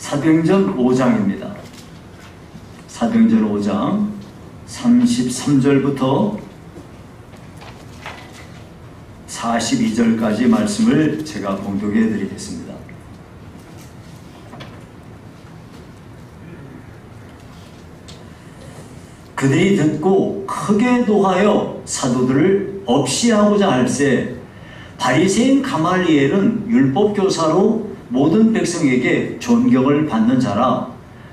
사도행전 5장입니다. 사도행전 5장 33절부터 42절까지 말씀을 제가 봉독해 드리겠습니다. 그들이 듣고 크게 노하여 사도들을 없이하고자 할세 바리새인 가말리엘은 율법교사로 모든 백성에게 존경을 받는 자라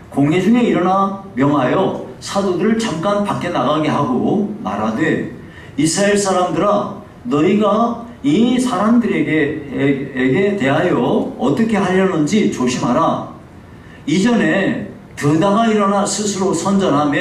공회 중에 일어나 명하여 사도들을 잠깐 밖에 나가게 하고 말하되 이스라엘 사람들아 너희가 이 사람들에게 대하여 어떻게 하려는지 조심하라. 이전에 드다가 일어나 스스로 선전하며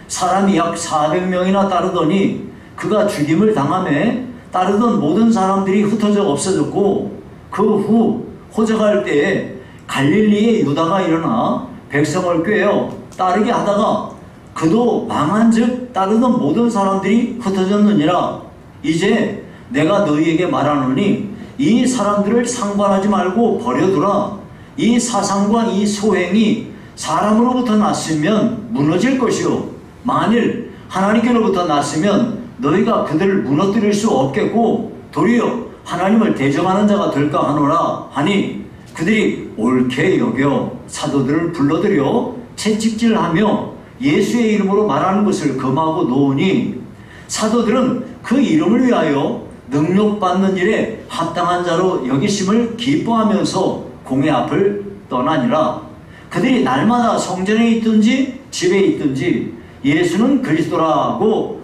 사람이 약 400명이나 따르더니 그가 죽임을 당하며 따르던 모든 사람들이 흩어져 없어졌고 그 후 호적할 때에 갈릴리의 유다가 일어나 백성을 꾀어 따르게 하다가 그도 망한즉 따르던 모든 사람들이 흩어졌느니라. 이제 내가 너희에게 말하노니 이 사람들을 상관하지 말고 버려두라. 이 사상과 이 소행이 사람으로부터 났으면 무너질 것이요 만일 하나님께로부터 났으면 너희가 그들을 무너뜨릴 수 없겠고 도리어 하나님을 대적하는 자가 될까 하노라 하니 그들이 옳게 여겨 사도들을 불러들여 채찍질하며 예수의 이름으로 말하는 것을 금하고 놓으니 사도들은 그 이름을 위하여 능력받는 일에 합당한 자로 여기심을 기뻐하면서 공회 앞을 떠나니라. 그들이 날마다 성전에 있든지 집에 있든지 예수는 그리스도라고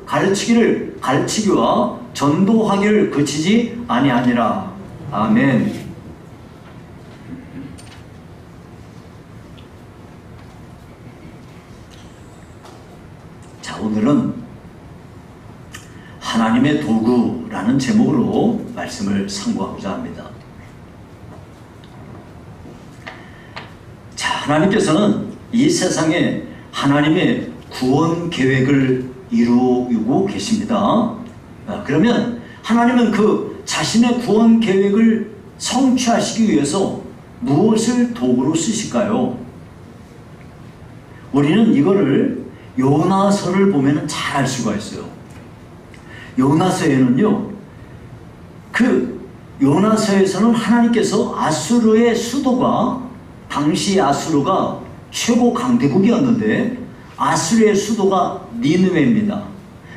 가르치기와 전도하기를 그치지 아니하니라. 아멘. 자, 오늘은 하나님의 도구라는 제목으로 말씀을 상고하고자 합니다. 자, 하나님께서는 이 세상에 하나님의 구원 계획을 이루고 계십니다. 그러면 하나님은 그 자신의 구원 계획을 성취하시기 위해서 무엇을 도구로 쓰실까요? 우리는 이거를 요나서를 보면 잘 알 수가 있어요. 요나서에는요, 그 요나서에서는 하나님께서 아수르의 수도가, 당시 아수르가 최고 강대국이었는데 아수르의 수도가 니느웨입니다.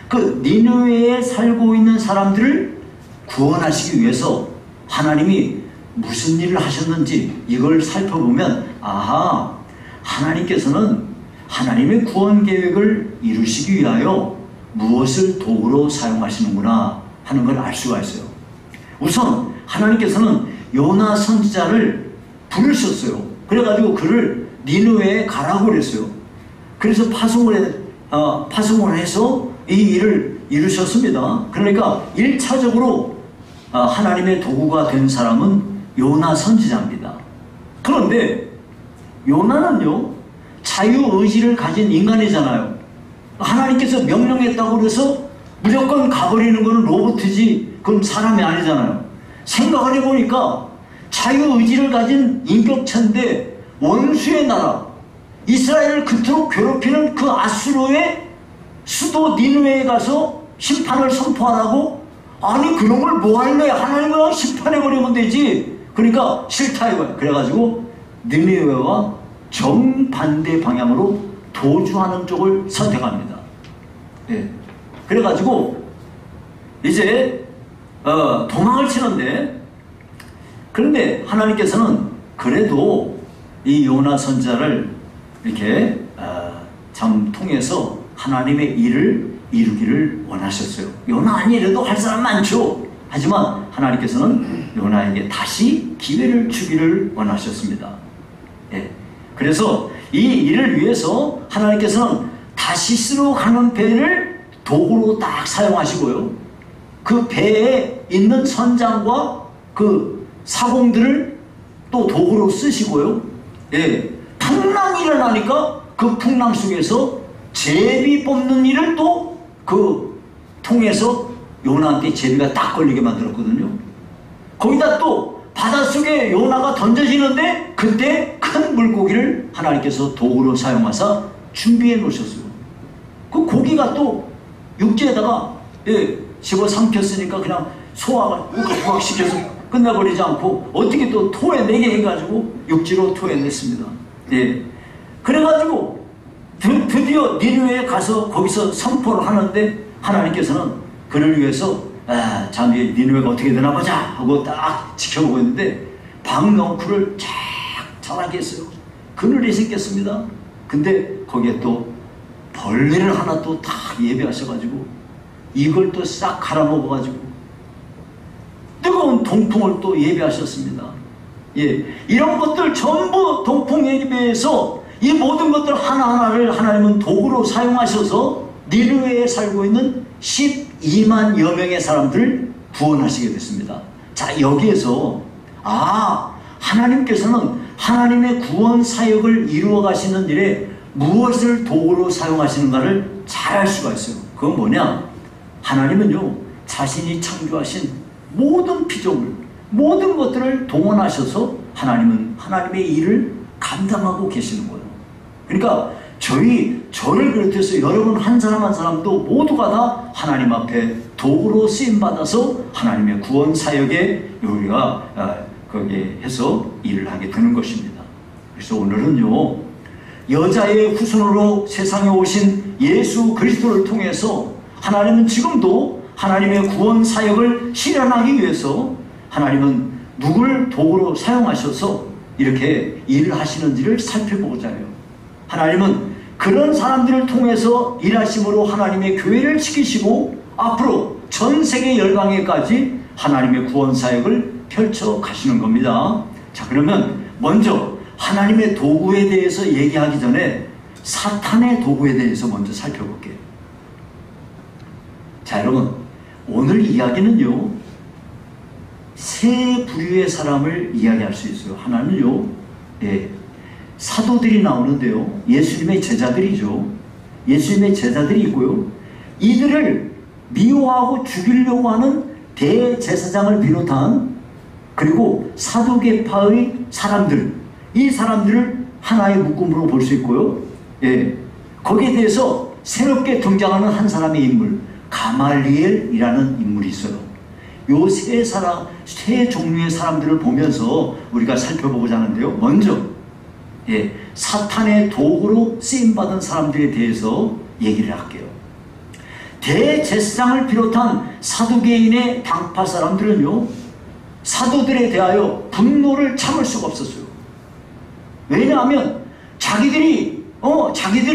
그 니느웨에 살고 있는 사람들을 구원하시기 위해서 하나님이 무슨 일을 하셨는지 이걸 살펴보면 아하, 하나님께서는 하나님의 구원 계획을 이루시기 위하여 무엇을 도구로 사용하시는구나 하는 걸 알 수가 있어요. 우선 하나님께서는 요나 선지자를 부르셨어요. 그래가지고 그를 니느웨에 가라고 그랬어요. 그래서 파송을 해서 이 일을 이루셨습니다. 그러니까 1차적으로 하나님의 도구가 된 사람은 요나 선지자입니다. 그런데 요나는요, 자유의지를 가진 인간이잖아요. 하나님께서 명령했다고 해서 무조건 가버리는 것은 로봇이지 그건 사람이 아니잖아요. 생각을 해보니까 자유의지를 가진 인격체인데 원수의 나라 이스라엘을 그토록 괴롭히는 그 아수르의 수도 니느웨에 가서 심판을 선포하라고? 아니 그런 걸 뭐 할래? 하나님을 심판해버리면 되지. 그러니까 싫다 이거야. 그래가지고 니느웨와 정반대 방향으로 도주하는 쪽을 선택합니다. 예. 그래가지고 이제 도망을 치는데, 그런데 하나님께서는 그래도 이 요나 선지자를 이렇게 참 통해서 하나님의 일을 이루기를 원하셨어요. 요나 아니래도 할 사람 많죠. 하지만 하나님께서는 요나에게 다시 기회를 주기를 원하셨습니다. 예. 그래서 이 일을 위해서 하나님께서는 다시스로 가는 배를 도구로 딱 사용하시고요. 그 배에 있는 선장과 그 사공들을 또 도구로 쓰시고요. 예. 풍랑이 일어나니까 그 풍랑 속에서 제비 뽑는 일을 또 그 통해서 요나한테 제비가 딱 걸리게 만들었거든요. 거기다 또 바닷속에 요나가 던져지는데 그때 큰 물고기를 하나님께서 도구로 사용하사 준비해 놓으셨어요. 그 고기가 또 육지에다가 집어 삼켰으니까 그냥 소화가 우걱우걱 시켜서 끝나버리지 않고 어떻게 또 토해내게 해가지고 육지로 토해냈습니다. 그래가지고 드디어 니느웨에 가서 거기서 선포를 하는데 하나님께서는 그를 위해서 잠시 니느웨가 어떻게 되나 보자 하고 딱 지켜보고 있는데 박넝쿨을 쫙 자라게 했어요. 그늘에 생겼습니다. 근데 거기에 또 벌레를 하나 또 다 예배하셔가지고 이걸 또 싹 갈아먹어가지고 뜨거운 동풍을 또 예배하셨습니다. 이런 것들 전부 동풍 예배에서 이 모든 것들 하나하나를 하나님은 도구로 사용하셔서 니느웨에 살고 있는 12만여 명의 사람들을 구원하시게 됐습니다. 자, 여기에서 하나님께서는 하나님의 구원 사역을 이루어 가시는 일에 무엇을 도구로 사용하시는가를 잘 알 수가 있어요. 그건 뭐냐? 하나님은요, 자신이 창조하신 모든 피조물, 모든 것들을 동원하셔서 하나님은 하나님의 일을 감당하고 계시는 거예요. 그러니까 저를 비롯해서 여러분 한 사람 한 사람도 모두가 다 하나님 앞에 도구로 쓰임받아서 하나님의 구원 사역에 우리가 거기에 해서 일을 하게 되는 것입니다. 그래서 오늘은요, 여자의 후손으로 세상에 오신 예수 그리스도를 통해서 하나님은 지금도 하나님의 구원 사역을 실현하기 위해서 하나님은 누구를 도구로 사용하셔서 이렇게 일을 하시는지를 살펴보고자 해요. 하나님은 그런 사람들을 통해서 일하심으로 하나님의 교회를 지키시고 앞으로 전 세계 열방에까지 하나님의 구원 사역을 펼쳐 가시는 겁니다. 자, 그러면 먼저 하나님의 도구에 대해서 얘기하기 전에 사탄의 도구에 대해서 먼저 살펴볼게요. 자, 여러분, 오늘 이야기는요, 세 부류의 사람을 이야기할 수 있어요. 하나는요, 사도들이 나오는데요, 예수님의 제자들이죠. 예수님의 제자들이 있고요, 이들을 미워하고 죽이려고 하는 대제사장을 비롯한 그리고 사두개파의 사람들, 이 사람들을 하나의 묶음으로 볼 수 있고요, 거기에 대해서 새롭게 등장하는 한 사람의 인물, 가말리엘이라는 인물이 있어요. 요 세 종류의 사람들을 보면서 우리가 살펴보고자 하는데요, 먼저 사탄의 도구로 쓰임받은 사람들에 대해서 얘기를 할게요. 대제사장을 비롯한 사두개인의 당파 사람들은요, 사도들에 대하여 분노를 참을 수가 없었어요. 왜냐하면 자기들에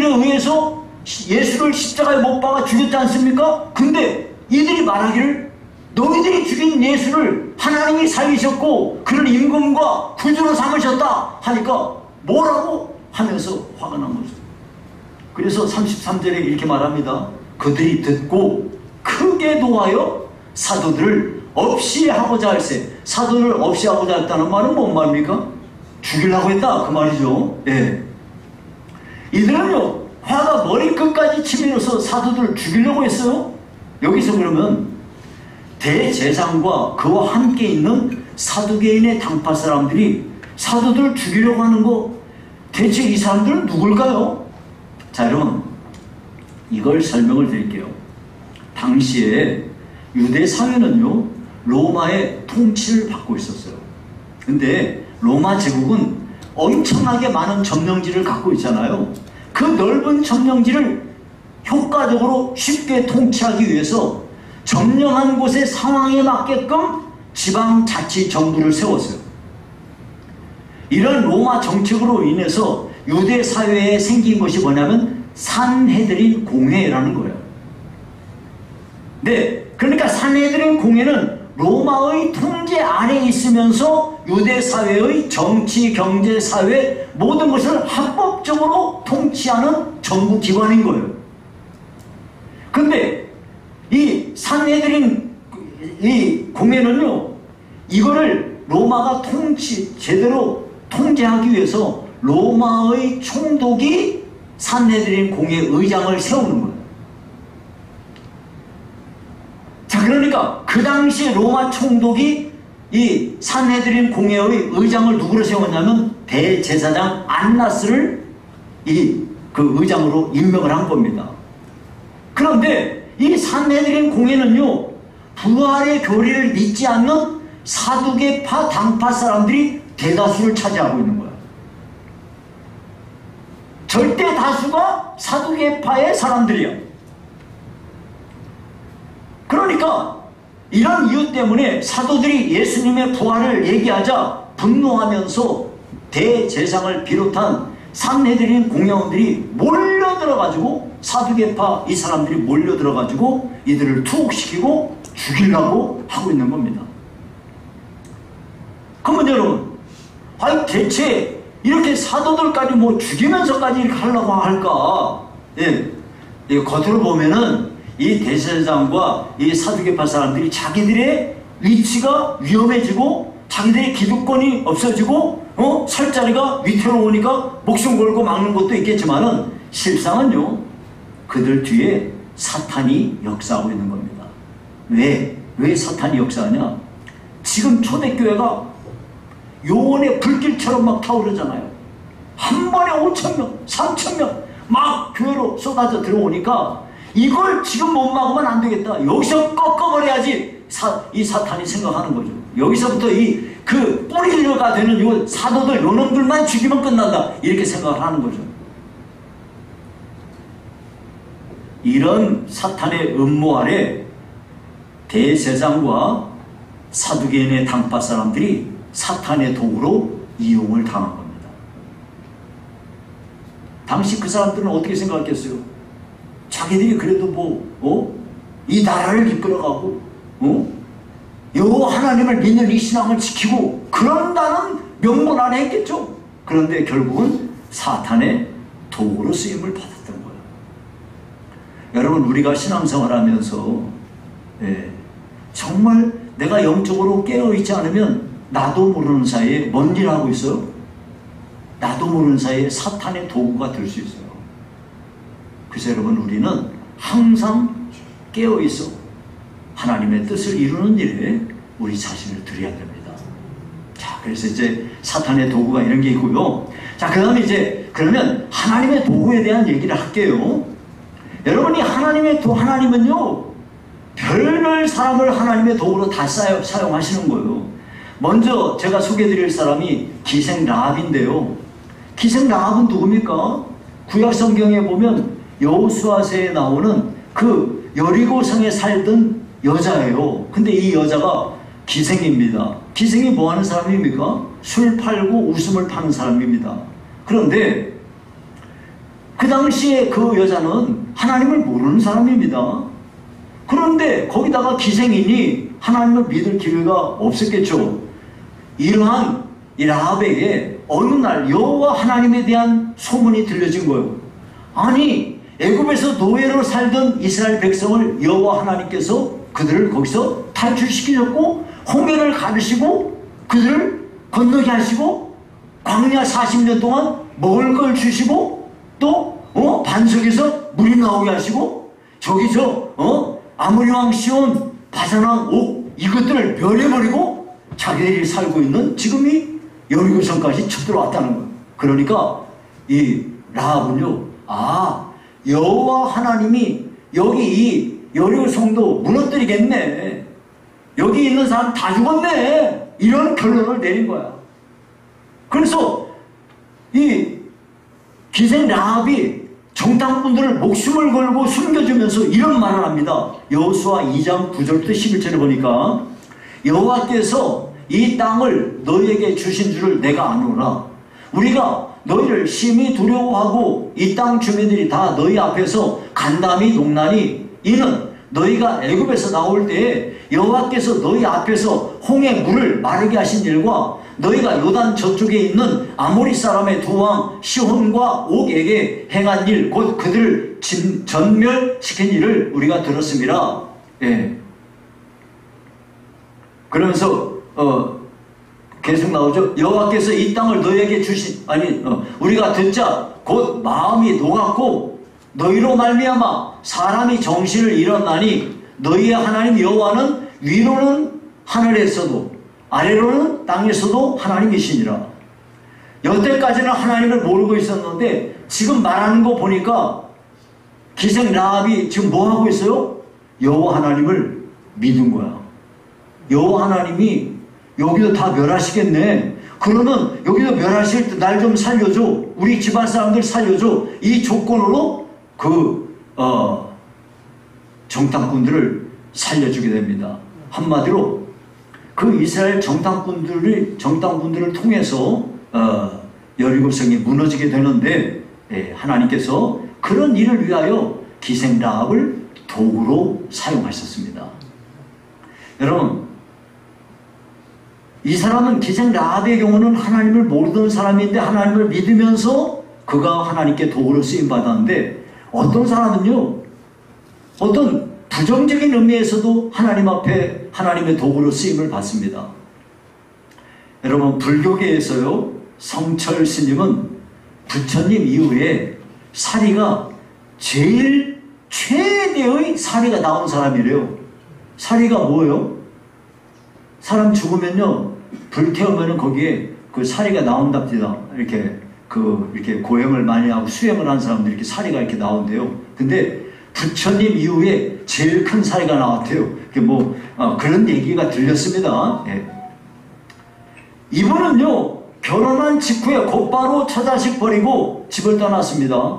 의해서 예수를 십자가에 못 박아 죽였지 않습니까? 근데 이들이 말하기를 너희들이 죽인 예수를 하나님이 살리셨고 그를 임금과 구주로 삼으셨다 하니까 뭐라고 하면서 화가 난 거죠. 그래서 33절에 이렇게 말합니다. 그들이 듣고 크게 노하여 사도들을 없이 하고자 할세. 사도를 없이 하고자 했다는 말은 뭔 말입니까? 죽이려고 했다, 그 말이죠. 이들은요, 화가 머리끝까지 치밀어서 사도들을 죽이려고 했어요. 여기서 그러면 대제사장과 그와 함께 있는 사두개인의 당파 사람들이 사도들을 죽이려고 하는 거, 대체 이 사람들은 누굴까요? 자, 여러분, 이걸 설명을 드릴게요. 당시에 유대 사회는요, 로마의 통치를 받고 있었어요. 근데 로마 제국은 엄청나게 많은 점령지를 갖고 있잖아요. 그 넓은 점령지를 효과적으로 쉽게 통치하기 위해서 점령한 곳의 상황에 맞게끔 지방자치정부를 세웠어요. 이런 로마 정책으로 인해서 유대 사회에 생긴 것이 뭐냐면 산헤드린 공회라는 거예요. 그러니까 산헤드린 공회는 로마의 통제 아래에 있으면서 유대 사회의 정치, 경제, 사회 모든 것을 합법적으로 통치하는 정부 기관인 거예요. 근데 이 산헤드린 이 공회는요, 이거를 로마가 제대로 통제하기 위해서 로마의 총독이 산헤드린 공회 의장을 세우는 거예요. 자, 그러니까 그 당시 로마 총독이 이 산헤드린 공회의 의장을 누구로 세웠냐면 대제사장 안나스를 그 의장으로 임명을 한 겁니다. 그런데 이 산헤드린 공회는요, 부활의 교리를 믿지 않는 사두개파 당파 사람들이 대다수를 차지하고 있는 거야. 절대 다수가 사두개파의 사람들이야. 그러니까 이런 이유 때문에 사도들이 예수님의 부활을 얘기하자 분노하면서 대제사장을 비롯한 산헤드린 공회원들이 몰려들어가지고, 사두개파 이 사람들이 몰려들어가지고 이들을 투옥시키고 죽이려고 하고 있는 겁니다. 그러면 여러분, 아니 대체 이렇게 사도들까지 뭐 죽이면서까지 이렇게 하려고 할까? 예, 겉으로 보면은 이 대제사장과 이 사두개파 사람들이 자기들의 위치가 위험해지고 자기들의 기득권이 없어지고 살 자리가 위태로우니까 목숨 걸고 막는 것도 있겠지만은 실상은요, 그들 뒤에 사탄이 역사하고 있는 겁니다. 왜 사탄이 역사하냐? 지금 초대교회가 요원의 불길처럼 막 타오르잖아요. 한 번에 5,000명, 3,000명 막 교회로 쏟아져 들어오니까 이걸 지금 못 막으면 안 되겠다. 여기서 꺾어버려야지 이 사탄이 생각하는 거죠. 여기서부터 그 뿌리가 되는 요 사도들, 요놈들만 죽이면 끝난다. 이렇게 생각을 하는 거죠. 이런 사탄의 음모 아래 대제사장과 사두개인의 당파 사람들이 사탄의 도구로 이용을 당한 겁니다. 당시 그 사람들은 어떻게 생각했겠어요? 자기들이 그래도 이 나라를 이끌어가고 여호와 하나님을 믿는 이 신앙을 지키고 그런다는 명분 안에 했겠죠. 그런데 결국은 사탄의 도구로 쓰임을 받았던 거예요. 여러분, 우리가 신앙생활하면서 정말 내가 영적으로 깨어있지 않으면 나도 모르는 사이에 뭔 일을 하고 있어요? 나도 모르는 사이에 사탄의 도구가 될 수 있어요. 그래서 여러분, 우리는 항상 깨어있어 하나님의 뜻을 이루는 일에 우리 자신을 드려야 됩니다. 자, 그래서 이제 사탄의 도구가 이런 게 있고요. 자, 그 다음에 이제 그러면 하나님의 도구에 대한 얘기를 할게요. 여러분이 하나님은요, 별별 사람을 하나님의 도구로 다 사용하시는 거예요. 먼저 제가 소개해드릴 사람이 기생 라합인데요. 기생 라합은 누굽니까? 구약 성경에 보면 여호수아서에 나오는 그 여리고성에 살던 여자예요. 근데 이 여자가 기생입니다. 기생이 뭐 하는 사람입니까? 술 팔고 웃음을 파는 사람입니다. 그런데 그 당시에 그 여자는 하나님을 모르는 사람입니다. 그런데 거기다가 기생이니 하나님을 믿을 기회가 없었겠죠. 이러한 이 라합에게 어느 날 여호와 하나님에 대한 소문이 들려진 거예요. 아니, 애굽에서 노예로 살던 이스라엘 백성을 여호와 하나님께서 그들을 거기서 탈출시키셨고 홍해를 가르시고 그들을 건너게 하시고 광야 40년 동안 먹을 걸 주시고 또 반석에서 물이 나오게 하시고 저기서 아모리 왕 시온, 바산 왕 옥 이것들을 멸해버리고 자기들이 살고 있는 지금이 여리고성까지 쳐들어왔다는 거예요. 그러니까 이 라합은요, 여호와 하나님이 여기 이 여리고성도 무너뜨리겠네, 여기 있는 사람 다 죽었네, 이런 결론을 내린 거야. 그래서 이 기생 라합이 정탐꾼들을 목숨을 걸고 숨겨주면서 이런 말을 합니다. 여호수아 2장 9절부터 11절에 보니까 여호와께서 이 땅을 너희에게 주신 줄을 내가 아노라. 우리가 너희를 심히 두려워하고 이 땅 주민들이 다 너희 앞에서 간담이 농나니 이는 너희가 애굽에서 나올 때에 여호와께서 너희 앞에서 홍해 물을 마르게 하신 일과 너희가 요단 저쪽에 있는 아모리 사람의 두 왕 시혼과 옥에게 행한 일, 곧 그들을 전멸시킨 일을 우리가 들었습니다. 그러면서 계속 나오죠. 여호와께서 이 땅을 너희에게 주신, 우리가 듣자 곧 마음이 녹았고 너희로 말미암아 사람이 정신을 잃었나니 너희의 하나님 여호와는 위로는 하늘에서도 아래로는 땅에서도 하나님이시니라. 여태까지는 하나님을 모르고 있었는데 지금 말하는 거 보니까 기생 라합이 지금 뭐 하고 있어요? 여호와 하나님을 믿은 거야. 여호와 하나님이 여기도 다 멸하시겠네. 그러면 여기도 멸하실 때 날 좀 살려줘. 우리 집안 사람들 살려줘. 이 조건으로 정탐꾼들을 살려주게 됩니다. 한마디로 그 이스라엘 정탐꾼들을 통해서 여리고성이 무너지게 되는데, 하나님께서 그런 일을 위하여 기생 라합을 도구로 사용하셨습니다. 여러분, 이 사람은 기생 라합의 경우는 하나님을 모르던 사람인데 하나님을 믿으면서 그가 하나님께 도구로 쓰임 받았는데, 어떤 사람은요, 어떤 부정적인 의미에서도 하나님 앞에 하나님의 도구로 쓰임을 받습니다. 여러분, 불교계에서요, 성철 스님은 부처님 이후에 사리가 제일 최대의 사리가 나온 사람이래요. 사리가 뭐예요? 사람 죽으면요, 불태우면은 거기에 그 사리가 나온답니다. 이렇게 고행을 많이 하고 수행을 한 사람들이 이렇게 사리가 이렇게 나온대요. 근데 부처님 이후에 제일 큰 사리가 나왔대요. 그런 얘기가 들렸습니다. 이분은요, 결혼한 직후에 곧바로 처자식 버리고 집을 떠났습니다.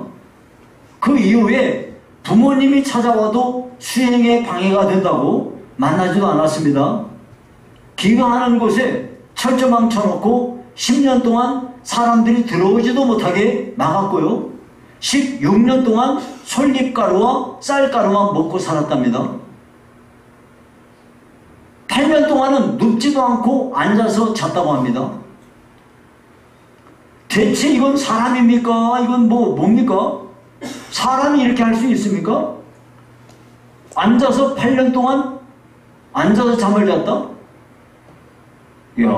그 이후에 부모님이 찾아와도 수행에 방해가 된다고 만나지도 않았습니다. 기거하는 곳에 철조망 쳐놓고 10년 동안 사람들이 들어오지도 못하게 막았고요. 16년 동안 솔잎가루와 쌀가루만 먹고 살았답니다. 8년 동안은 눕지도 않고 앉아서 잤다고 합니다. 대체 이건 사람입니까? 이건 뭡니까? 사람이 이렇게 할 수 있습니까? 앉아서 8년 동안 앉아서 잠을 잤다? 이야,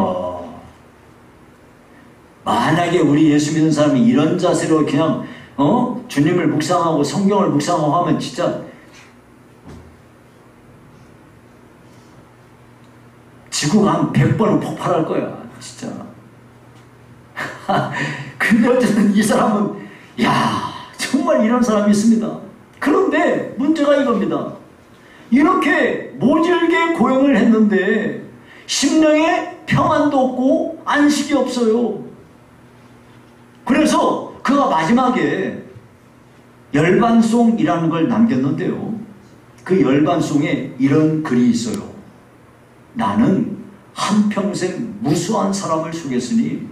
만약에 우리 예수 믿는 사람이 이런 자세로 그냥 주님을 묵상하고 성경을 묵상하고 하면 진짜 지구가 한 100번은 폭발할 거야, 진짜. 근데 어쨌든 이 사람은, 정말 이런 사람이 있습니다. 그런데 문제가 이겁니다. 이렇게 모질게 고행을 했는데 심령에 평안도 없고 안식이 없어요. 그래서 그가 마지막에 열반송이라는 걸 남겼는데요, 그 열반송에 이런 글이 있어요. 나는 한평생 무수한 사람을 속였으니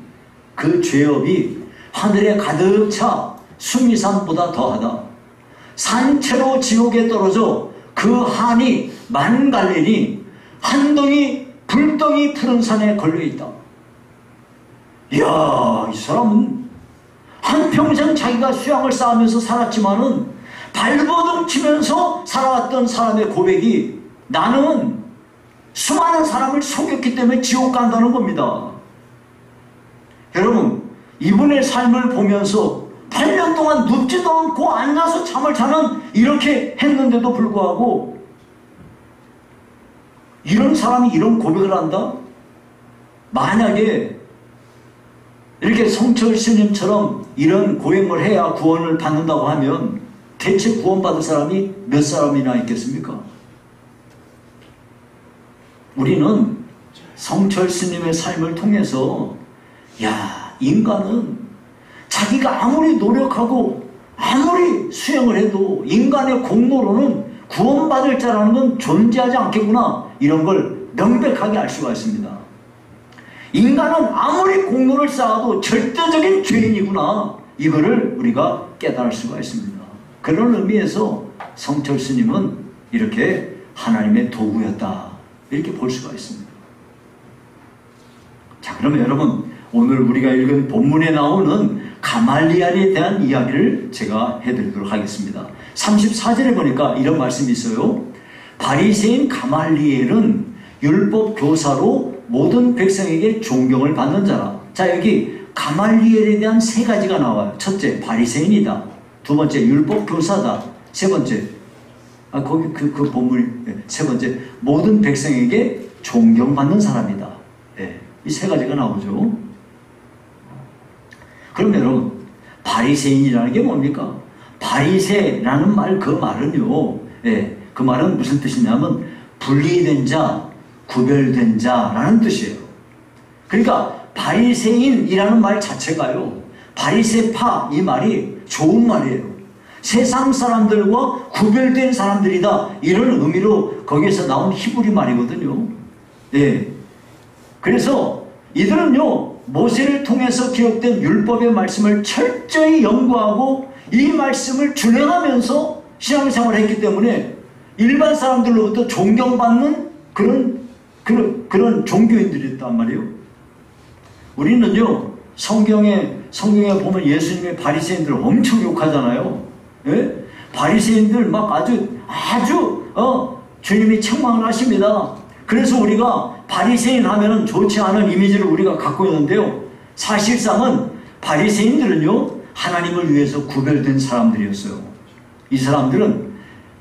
그 죄업이 하늘에 가득 차 수미산보다 더하다. 산채로 지옥에 떨어져 그 한이 만갈래니 한 덩이 불덩이 푸른 산에 걸려있다. 이야, 이 사람은 한평생 자기가 수양을 쌓으면서 살았지만은 발버둥 치면서 살아왔던 사람의 고백이, 나는 수많은 사람을 속였기 때문에 지옥 간다는 겁니다. 여러분, 이분의 삶을 보면서 8년 동안 눕지도 않고 앉아서 잠을 자는, 이렇게 했는데도 불구하고 이런 사람이 이런 고백을 한다? 만약에 이렇게 성철 스님처럼 이런 고행을 해야 구원을 받는다고 하면 대체 구원받을 사람이 몇 사람이나 있겠습니까? 우리는 성철 스님의 삶을 통해서, 인간은 자기가 아무리 노력하고 아무리 수행을 해도 인간의 공로로는 구원받을 자라는 건 존재하지 않겠구나, 이런 걸 명백하게 알 수가 있습니다. 인간은 아무리 공로를 쌓아도 절대적인 죄인이구나, 이거를 우리가 깨달을 수가 있습니다. 그런 의미에서 성철 스님은 이렇게 하나님의 도구였다, 이렇게 볼 수가 있습니다. 자, 그러면 여러분, 오늘 우리가 읽은 본문에 나오는 가말리엘에 대한 이야기를 제가 해드리도록 하겠습니다. 34절에 보니까 이런 말씀이 있어요. 바리새인 가말리엘은 율법 교사로 모든 백성에게 존경을 받는 자라. 자, 여기 가말리엘에 대한 세 가지가 나와요. 첫째, 바리새인이다. 두 번째, 율법 교사다. 세 번째, 거기 그 본문, 세 번째, 모든 백성에게 존경받는 사람이다. 이 세 가지가 나오죠. 그럼 여러분, 바리새인이라는 게 뭡니까? 바리새라는 말, 그 말은요, 예, 그 말은 무슨 뜻이냐면 분리된 자, 구별된 자라는 뜻이에요. 그러니까 바리새인이라는 말 자체가요, 바리새파, 이 말이 좋은 말이에요. 세상 사람들과 구별된 사람들이다, 이런 의미로 거기에서 나온 히브리 말이거든요. 네. 그래서 이들은요, 모세를 통해서 기록된 율법의 말씀을 철저히 연구하고 이 말씀을 준행하면서 신앙생활을 했기 때문에 일반 사람들로부터 존경받는 그런 종교인들이었단 말이에요. 우리는요, 성경에 보면 예수님의 바리새인들을 엄청 욕하잖아요. 예? 바리새인들 막 아주 주님이 책망을 하십니다. 그래서 우리가 바리새인 하면은 좋지 않은 이미지를 우리가 갖고 있는데요, 사실상은 바리새인들은요, 하나님을 위해서 구별된 사람들이었어요. 이 사람들은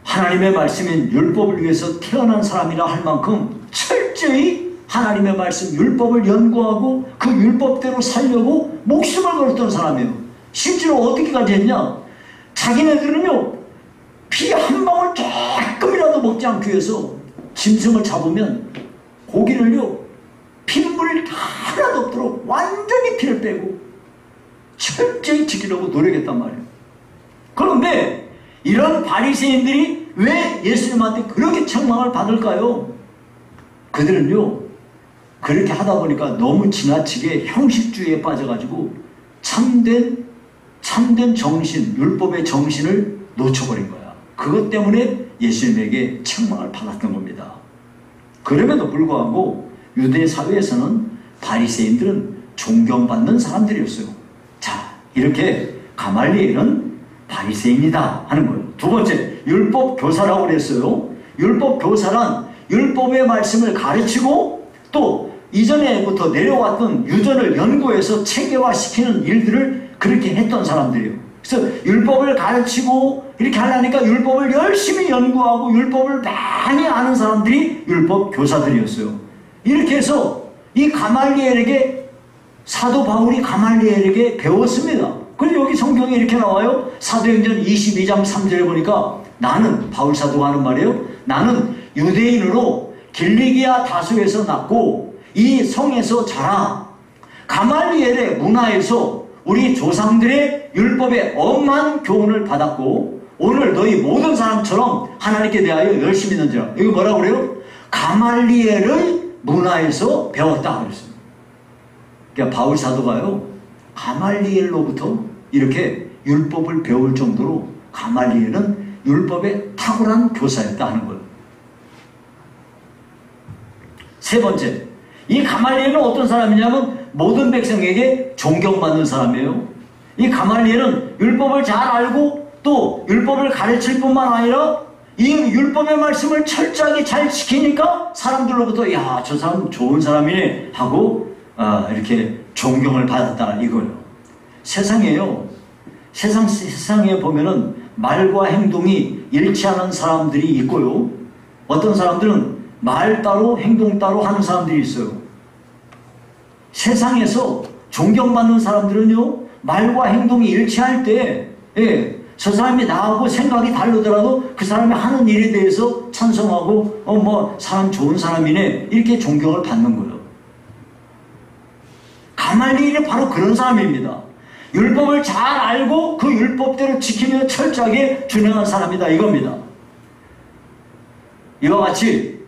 하나님의 말씀인 율법을 위해서 태어난 사람이라 할 만큼 철저히 하나님의 말씀, 율법을 연구하고 그 율법대로 살려고 목숨을 걸었던 사람이에요. 실제로 어떻게까지 했냐? 자기네들은요, 피 한 방울 조금이라도 먹지 않기 위해서 짐승을 잡으면 고기를요, 핏물 하나도 없도록 완전히 피를 빼고 철저히 지키려고 노력했단 말이에요. 그런데 이런 바리새인들이 왜 예수님한테 그렇게 책망을 받을까요? 그들은요, 그렇게 하다 보니까 너무 지나치게 형식주의에 빠져가지고 참된 정신, 율법의 정신을 놓쳐버린 거야. 그것 때문에 예수님에게 책망을 받았던 겁니다. 그럼에도 불구하고 유대 사회에서는 바리새인들은 존경받는 사람들이었어요. 자, 이렇게 가말리엘은 바리새인이다 하는 거예요. 두 번째, 율법 교사라고 그랬어요. 율법 교사란 율법의 말씀을 가르치고 또 이전에부터 내려왔던 유전을 연구해서 체계화시키는 일들을 그렇게 했던 사람들이에요. 그래서 율법을 가르치고 이렇게 하려니까 율법을 열심히 연구하고 율법을 많이 아는 사람들이 율법 교사들이었어요. 이렇게 해서 이 가말리엘에게, 사도 바울이 가말리엘에게 배웠습니다. 그래서 여기 성경에 이렇게 나와요. 사도행전 22장 3절에 보니까, 나는, 바울 사도가 하는 말이에요, 나는 유대인으로 길리기아 다소에서 났고 이 성에서 자라 가말리엘의 문화에서 우리 조상들의 율법에 엄한 교훈을 받았고 오늘 너희 모든 사람처럼 하나님께 대하여 열심히 있는지라. 이거 뭐라고 그래요? 가말리엘의 문화에서 배웠다 그랬어요. 그러니까 바울 사도가요, 가말리엘로부터 이렇게 율법을 배울 정도로 가말리엘은 율법에 탁월한 교사였다 하는 거예요. 세 번째, 이 가말리엘은 어떤 사람이냐면 모든 백성에게 존경받는 사람이에요. 이 가말리엘은 율법을 잘 알고 또 율법을 가르칠 뿐만 아니라 이 율법의 말씀을 철저하게 잘 지키니까 사람들로부터 야, 저 사람 좋은 사람이네 하고 이렇게 존경을 받았다 이거예요. 세상에 보면은 말과 행동이 일치하는 사람들이 있고요, 어떤 사람들은 말 따로 행동 따로 하는 사람들이 있어요. 세상에서 존경받는 사람들은요, 말과 행동이 일치할 때, 저 사람이 나하고 생각이 다르더라도 그 사람이 하는 일에 대해서 찬성하고 사람 좋은 사람이네 이렇게 존경을 받는 거예요. 가말리엘이 바로 그런 사람입니다. 율법을 잘 알고 그 율법대로 지키며 철저하게 준행한 사람이다 이겁니다. 이와 같이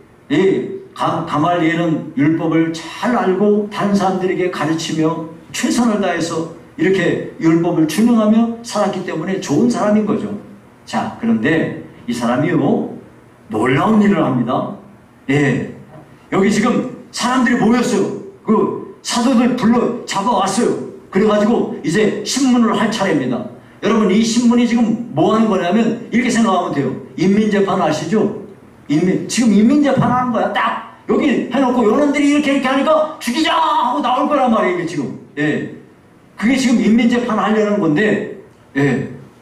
가말리엘은 율법을 잘 알고 다른 사람들에게 가르치며 최선을 다해서 이렇게 율법을 준행하며 살았기 때문에 좋은 사람인 거죠. 자, 그런데 이 사람이요, 놀라운 일을 합니다. 여기 지금 사람들이 모였어요. 그 사도들 불러 잡아왔어요. 그래가지고 이제 신문을 할 차례입니다. 여러분, 이 신문이 지금 뭐 하는 거냐면 이렇게 생각하면 돼요. 인민재판 아시죠? 지금 인민재판 하는 거야. 딱 여기 해놓고 요놈들이 이렇게 하니까 죽이자 하고 나올 거란 말이에요. 이게 지금. 그게 지금 인민재판 하려는 건데,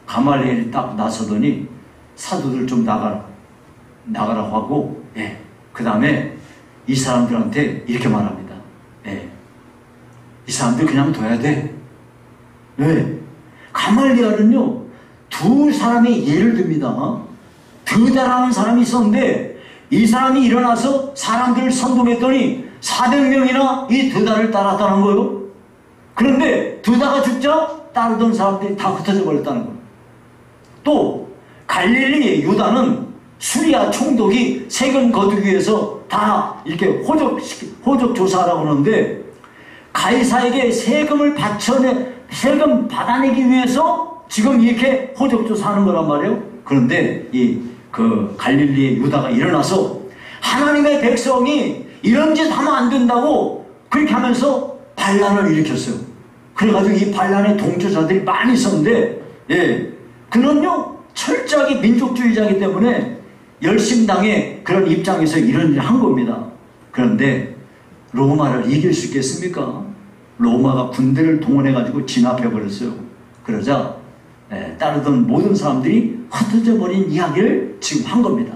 가말리엘이 딱 나서더니 사도들 좀 나가라고 하고, 그 다음에 이 사람들한테 이렇게 말합니다. 이 사람들 그냥 둬야 돼. 왜? 가말리엘은요, 두 사람의 예를 듭니다. 드다라는 사람이 있었는데 이 사람이 일어나서 사람들을 선동했더니 400명이나 이 드다를 따랐다는 거예요. 그런데 드다가 죽자 따르던 사람들이 다 흩어져 버렸다는 거예요. 또 갈릴리 유다는 수리아 총독이 세금 거두기 위해서 다 이렇게 호적 조사하라고 하는데 가이사에게 세금 받아내기 위해서 지금 이렇게 호적 조사하는 거란 말이에요. 그런데 그 갈릴리의 유다가 일어나서 하나님의 백성이 이런 짓 하면 안 된다고 그렇게 하면서 반란을 일으켰어요. 그래가지고 이 반란의 동조자들이 많이 있었는데, 그는요 철저하게 민족주의자이기 때문에 열심당의 그런 입장에서 이런 일을 한 겁니다. 그런데 로마를 이길 수 있겠습니까? 로마가 군대를 동원해가지고 진압해버렸어요. 그러자 따르던 모든 사람들이 흩어져 버린 이야기를 지금 한 겁니다.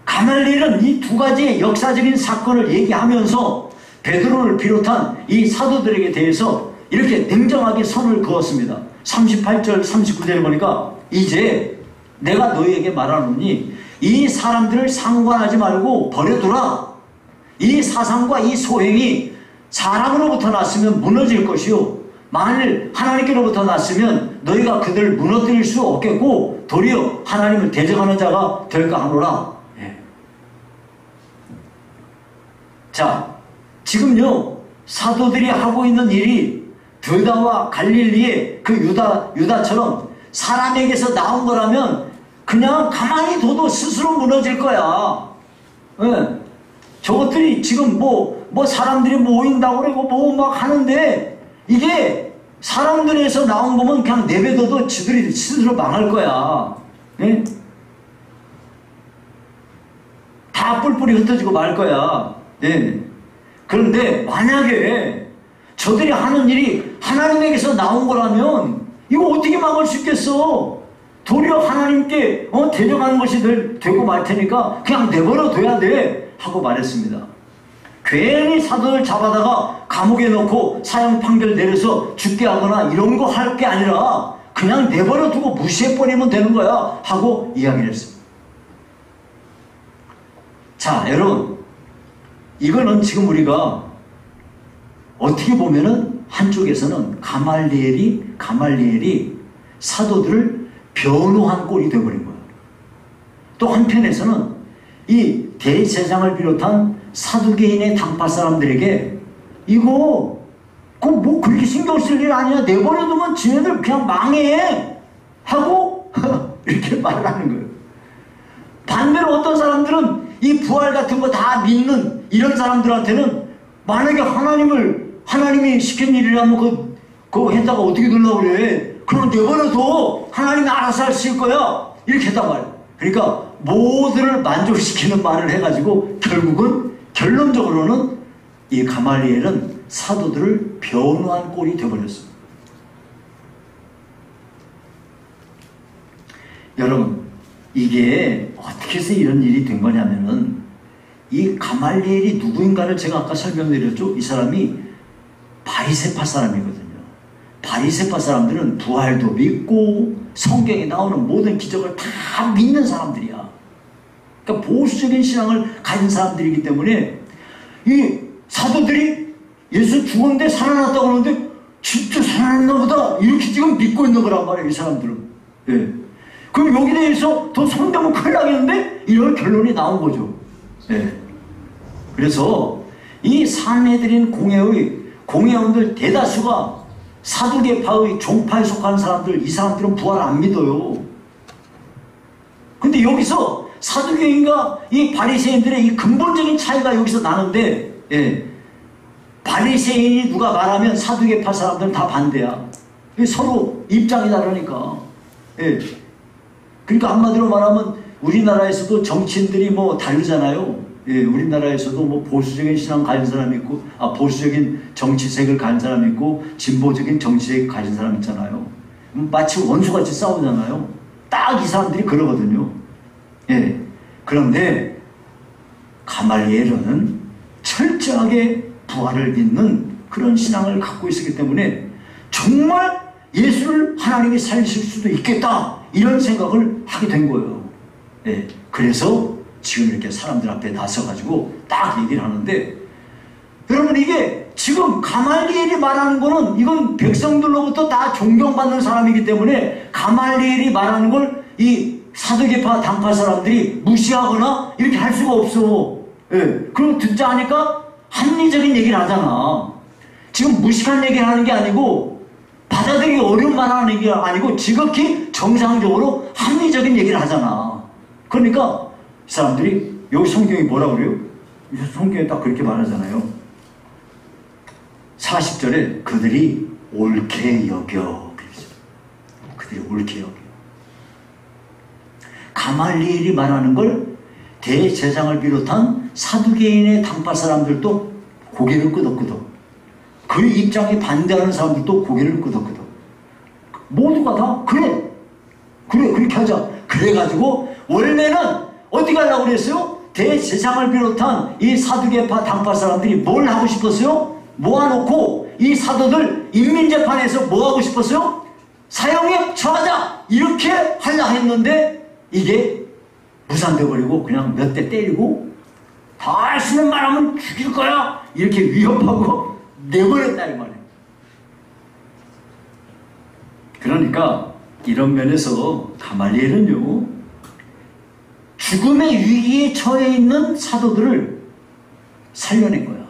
가말리엘은 이 두 가지의 역사적인 사건을 얘기하면서 베드로를 비롯한 이 사도들에게 대해서 이렇게 냉정하게 선을 그었습니다. 38절 39절에 보니까 이제 내가 너희에게 말하노니 이 사람들을 상관하지 말고 버려두라. 이 사상과 이 소행이 사람으로부터 났으면 무너질 것이요 만일 하나님께로부터 났으면 너희가 그들을 무너뜨릴 수 없겠고 도리어 하나님을 대적하는 자가 될까 하노라. 자, 지금요 사도들이 하고 있는 일이 드다와 갈릴리의 그 유다처럼 사람에게서 나온 거라면 그냥 가만히 둬도 스스로 무너질 거야. 저것들이 지금 뭐 사람들이 모인다고 그러고 뭐 막 하는데 이게 사람들에서 나온 거면 그냥 내버려둬도 지들이 스스로 망할 거야. 다 뿔뿔이 흩어지고 말 거야. 그런데 만약에 저들이 하는 일이 하나님에게서 나온 거라면 이거 어떻게 막을 수 있겠어? 도리어 하나님께 대적하는 것이 되고 말 테니까 그냥 내버려 둬야 돼 하고 말했습니다. 괜히 사도를 잡아다가 감옥에 넣고 사형 판결 내려서 죽게 하거나 이런 거 할 게 아니라 그냥 내버려 두고 무시해버리면 되는 거야 하고 이야기를 했습니다. 자, 여러분, 이거는 지금 우리가 어떻게 보면은 한쪽에서는 가말리엘이 사도들을 변호한 꼴이 되어버린 거예요. 또 한편에서는 이 대제사장을 비롯한 사두개인의 당파 사람들에게 이거 뭐 그렇게 신경 쓸 일 아니야. 내버려두면 지네들 그냥 망해 하고 이렇게 말하는 거예요. 반대로 어떤 사람들은 이 부활 같은 거 다 믿는 이런 사람들한테는 만약에 하나님이 시킨 일이라면 그거 했다가 어떻게 되려고 그래. 그럼 내버려둬. 하나님이 알아서 하실 거야. 이렇게 했단 말이에요. 그러니까 모두를 만족시키는 말을 해가지고 결론적으로는 이 가말리엘은 사도들을 변호한 꼴이 되어버렸습니다. 여러분, 이게 어떻게 해서 이런 일이 된 거냐면은 이 가말리엘이 누구인가를 제가 아까 설명드렸죠. 이 사람이 바리새파 사람이거든요. 바리새파 사람들은 부활도 믿고 성경에 나오는 모든 기적을 다 믿는 사람들이야. 그러니까 보수적인 신앙을 가진 사람들이기 때문에 이 사도들이 예수 죽었는데 살아났다고 하는데 진짜 살아났나 보다 이렇게 지금 믿고 있는 거란 말이에요. 이 사람들은. 그럼 여기 대해서 더 손대면 큰일 나겠는데? 이런 결론이 나온 거죠. 그래서 이 산헤드린 공회원들 대다수가 사두개파의 종파에 속하는 사람들, 이 사람들은 부활 안 믿어요. 근데 여기서 사두개인과 이 바리새인들의 이 근본적인 차이가 여기서 나는데, 바리새인이 누가 말하면 사두개파 사람들은 다 반대야. 서로 입장이 다르니까. 그러니까 한마디로 말하면 우리나라에서도 정치인들이 뭐 다르잖아요. 우리나라에서도 뭐 보수적인 신앙 가진 사람이 있고, 보수적인 정치색을 가진 사람이 있고, 진보적인 정치색을 가진 사람 있잖아요. 마치 원수같이 싸우잖아요. 딱 이 사람들이 그러거든요. 그런데 가말리엘은 철저하게 부활을 믿는 그런 신앙을 갖고 있었기 때문에 정말 예수를 하나님이 살리실 수도 있겠다, 이런 생각을 하게 된 거예요. 예, 그래서 지금 이렇게 사람들 앞에 나서가지고 딱 얘기를 하는데, 여러분 이게 지금 가말리엘이 말하는 거는 이건 백성들로부터 다 존경받는 사람이기 때문에 가말리엘이 말하는 걸 이 사두개파 당파 사람들이 무시하거나 이렇게 할 수가 없어. 예, 그럼 듣자 하니까 합리적인 얘기를 하잖아. 지금 무식한 얘기를 하는 게 아니고 받아들이기 어려운 말 하는 얘기가 아니고 지극히 정상적으로 합리적인 얘기를 하잖아. 그러니까 사람들이, 여기 성경이 뭐라고 그래요? 성경에 딱 그렇게 말하잖아요. 40절에 그들이 옳게 여겨. 그들이 옳게 여겨. 가말리엘이 말하는 걸 대제사장을 비롯한 사두개인의 당파 사람들도 고개를 끄덕끄덕, 그 입장에 반대하는 사람들도 고개를 끄덕끄덕, 모두가 다 그래 그렇게 하자. 그래가지고 원래는 어떻게 하려고 그랬어요? 대제사장을 비롯한 이 사두개파 당파 사람들이 뭘 하고 싶었어요? 모아놓고 이 사도들 인민재판에서 뭐 하고 싶었어요? 사형에 처하자, 이렇게 하려 했는데 이게 무산돼버리고 그냥 몇 대 때리고 다시는 말하면 죽일 거야, 이렇게 위협하고 내버렸다 이 말이에요. 그러니까 이런 면에서 가말리엘은요, 죽음의 위기에 처해 있는 사도들을 살려낸 거야.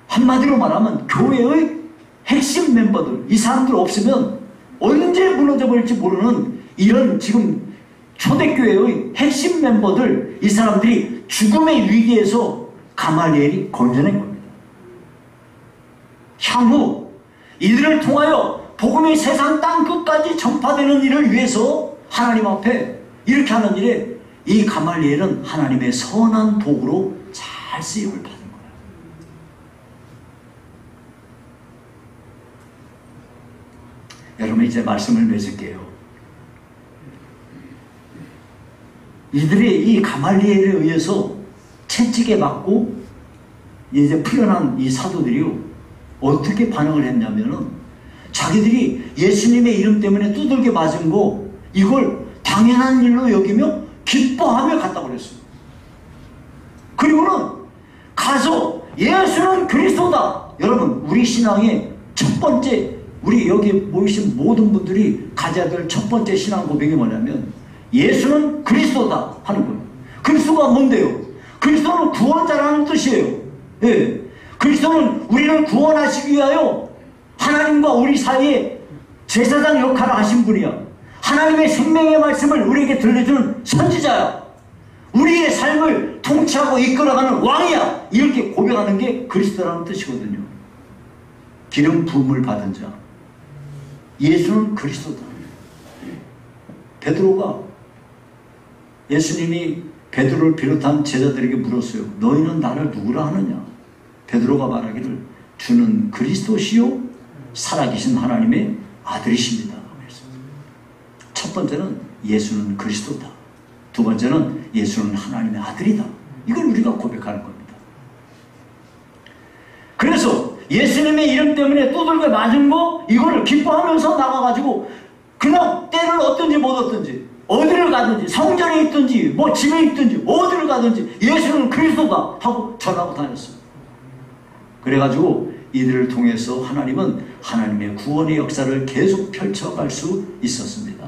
한마디로 말하면 교회의 핵심 멤버들, 이 사람들 없으면 언제 무너져 버릴지 모르는 이런 지금 초대교회의 핵심 멤버들, 이 사람들이 죽음의 위기에서 가말리엘이 건져낸 겁니다. 향후 이들을 통하여 복음이 세상 땅 끝까지 전파되는 일을 위해서 하나님 앞에 이렇게 하는 일에 이 가말리엘은 하나님의 선한 도구로 잘 쓰임을 받은 거예요. 여러분 이제 말씀을 맺을게요. 이들이 이 가말리엘에 의해서 채찍에 맞고 이제 풀려난 이 사도들이요, 어떻게 반응을 했냐면은 자기들이 예수님의 이름 때문에 두들겨 맞은 거 이걸 당연한 일로 여기며 기뻐하며 갔다고 그랬어요. 그리고는 가서 예수는 그리스도다. 여러분 우리 신앙의 첫 번째, 우리 여기 모이신 모든 분들이 가져야 될 첫 번째 신앙 고백이 뭐냐면 예수는 그리스도다 하는 거예요. 그리스도가 뭔데요? 그리스도는 구원자라는 뜻이에요. 예. 그리스도는 우리를 구원하시기 위하여 하나님과 우리 사이에 제사장 역할을 하신 분이야. 하나님의 생명의 말씀을 우리에게 들려주는 선지자야. 우리의 삶을 통치하고 이끌어가는 왕이야. 이렇게 고백하는 게 그리스도라는 뜻이거든요. 기름 부음을 받은 자. 예수는 그리스도다. 베드로가, 예수님이 베드로를 비롯한 제자들에게 물었어요. 너희는 나를 누구라 하느냐? 베드로가 말하기를 주는 그리스도시요 살아계신 하나님의 아들이십니다. 첫 번째는 예수는 그리스도다. 두 번째는 예수는 하나님의 아들이다. 이걸 우리가 고백하는 겁니다. 그래서 예수님의 이름 때문에 두들겨 맞은 거 이거를 기뻐하면서 나가가지고 그냥 때를 얻든지 못 얻든지 어디를 가든지 성전에 있든지 뭐 집에 있든지 어디를 가든지 예수는 그리스도다 하고 전하고 다녔어요. 그래가지고 이들을 통해서 하나님은 하나님의 구원의 역사를 계속 펼쳐갈 수 있었습니다.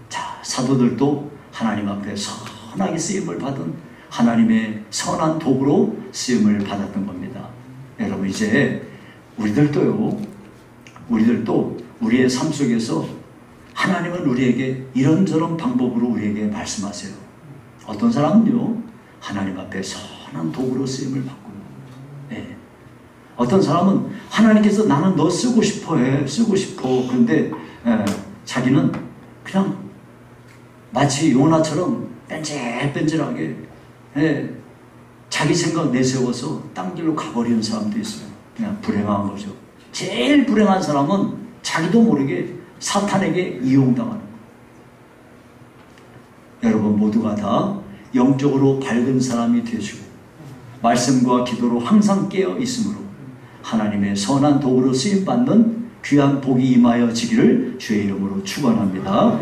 자, 사도들도 하나님 앞에 선하게 쓰임을 받은 하나님의 선한 도구로 쓰임을 받았던 겁니다. 여러분 이제 우리들도 우리의 삶 속에서 하나님은 우리에게 이런저런 방법으로 우리에게 말씀하세요. 어떤 사람은요 하나님 앞에 선한 도구로 쓰임을 받고요. 네. 어떤 사람은 하나님께서 나는 너 쓰고 싶어 해, 쓰고 싶어. 그런데 자기는 그냥 마치 요나처럼 뺀질뺀질하게 자기 생각 내세워서 딴 길로 가버리는 사람도 있어요. 그냥 불행한 거죠. 제일 불행한 사람은 자기도 모르게 사탄에게 이용당하는 거예요. 여러분 모두가 다 영적으로 밝은 사람이 되시고 말씀과 기도로 항상 깨어 있으므로 하나님의 선한 도구로 쓰임받는 귀한 복이 임하여 지기를 주의 이름으로 축원합니다.